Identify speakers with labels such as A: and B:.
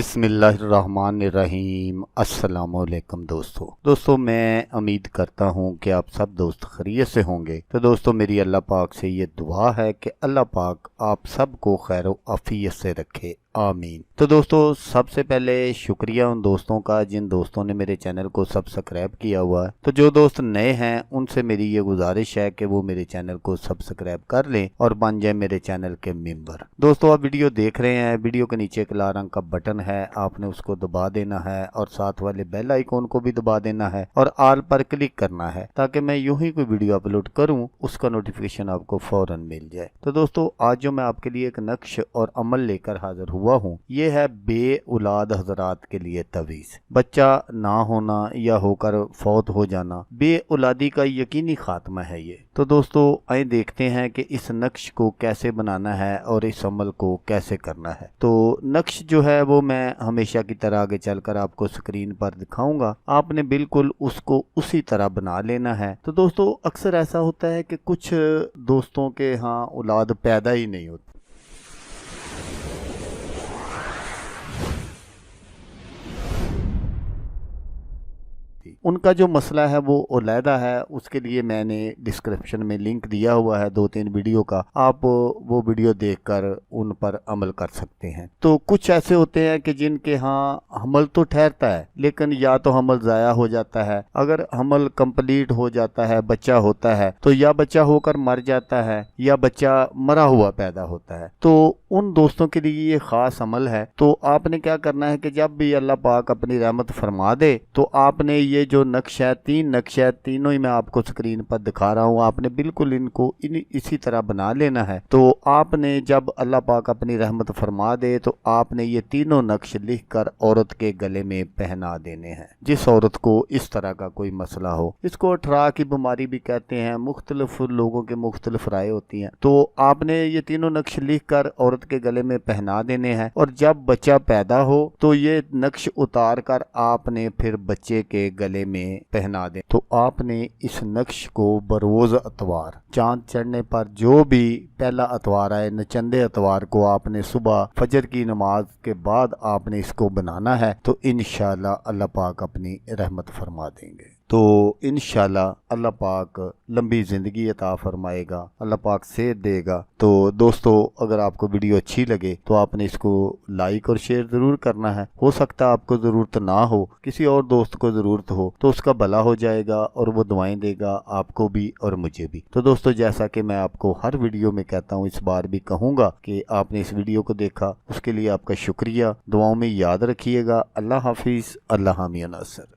A: बिस्मिल्लाहिर्रहमानिर्रहीम। अस्सलाम-ओ-अलैकुम दोस्तों मैं उम्मीद करता हूँ कि आप सब दोस्त खैरियत से होंगे। तो दोस्तों मेरी अल्लाह पाक से ये दुआ है कि अल्लाह पाक आप सबको खैर आफियत से रखे, आमीन। तो दोस्तों सबसे पहले शुक्रिया उन दोस्तों का जिन दोस्तों ने मेरे चैनल को सब्सक्राइब किया हुआ है। तो जो दोस्त नए हैं उनसे मेरी ये गुजारिश है कि वो मेरे चैनल को सब्सक्राइब कर लें और बन जाए मेरे चैनल के मेंबर। दोस्तों आप वीडियो देख रहे हैं, वीडियो के नीचे एक लाल रंग का बटन है, आपने उसको दबा देना है और साथ वाले बेल आइकॉन को भी दबा देना है और ऑल पर क्लिक करना है ताकि मैं यूं ही कोई वीडियो अपलोड करूं उसका नोटिफिकेशन आपको फौरन मिल जाए। तो दोस्तों आज जो मैं आपके लिए एक नक्श और अमल लेकर हाजिर हुआ हूँ, ये है बे औलाद हजरात के लिए तवीज। बच्चा ना होना या होकर फौत हो जाना बे औलादी का यकीनी खात्मा है ये। तो दोस्तों आइए देखते हैं कि इस नक्श को कैसे बनाना है और इस अमल को कैसे करना है। तो नक्श जो है वो मैं हमेशा की तरह आगे चलकर आपको स्क्रीन पर दिखाऊंगा, आपने बिल्कुल उसको उसी तरह बना लेना है। तो दोस्तों अक्सर ऐसा होता है कि कुछ दोस्तों के यहाँ औलाद पैदा ही नहीं होती। उनका जो मसला है वो अलहदा है, उसके लिए मैंने डिस्क्रिप्शन में लिंक दिया हुआ है 2-3 वीडियो का, आप वो वीडियो देखकर उन पर अमल कर सकते हैं। तो कुछ ऐसे होते हैं कि जिनके यहाँ हमल तो ठहरता है लेकिन या तो हमल ज़ाया हो जाता है, अगर हमल कंप्लीट हो जाता है बच्चा होता है तो या बच्चा होकर मर जाता है या बच्चा मरा हुआ पैदा होता है। तो उन दोस्तों के लिए ये ख़ास अमल है। तो आपने क्या करना है कि जब भी अल्लाह पाक अपनी रहमत फरमा दे तो आपने ये जो नक्श है, 3 नक्श है, तीनों ही मैं आपको स्क्रीन पर दिखा रहा हूँ, आपने बिल्कुल इनको इसी तरह बना लेना है। तो आपने जब अल्लाह पाक अपनी रहमत फरमा दे तो आपने ये तीनों नक्श लिखकर औरत के गले में पहना देने हैं। जिस औरत को इस तरह का कोई मसला हो, इसको अठरा की बीमारी भी कहते हैं, मुख्तलिफ लोगों के मुख्तलिफ राय होती हैं। तो आपने ये तीनों नक्श लिख कर औरत के गले में पहना देने हैं और जब बच्चा पैदा हो तो ये नक्श उतार कर आपने फिर बच्चे के गले में पहना दे। तो आपने इस नक्श को बरोज अतवार, चांद चढ़ने पर जो भी पहला अतवार आए, नचंदे अतवार को आपने सुबह फजर की नमाज के बाद आपने इसको बनाना है। तो इंशाल्लाह अल्लाह पाक अपनी रहमत फरमा देंगे। तो इंशाल्लाह अल्लाह पाक लंबी ज़िंदगी अता फरमाएगा, अल्लाह पाक सेहत देगा। तो दोस्तों अगर आपको वीडियो अच्छी लगे तो आपने इसको लाइक और शेयर ज़रूर करना है। हो सकता है आपको ज़रूरत ना हो, किसी और दोस्त को ज़रूरत हो, तो उसका भला हो जाएगा और वो दुआएं देगा आपको भी और मुझे भी। तो दोस्तों जैसा कि मैं आपको हर वीडियो में कहता हूँ, इस बार भी कहूँगा कि आपने इस वीडियो को देखा उसके लिए आपका शुक्रिया। दुआओं में याद रखिएगा। अल्लाह हाफिज़, अल्लाह हामी नासर।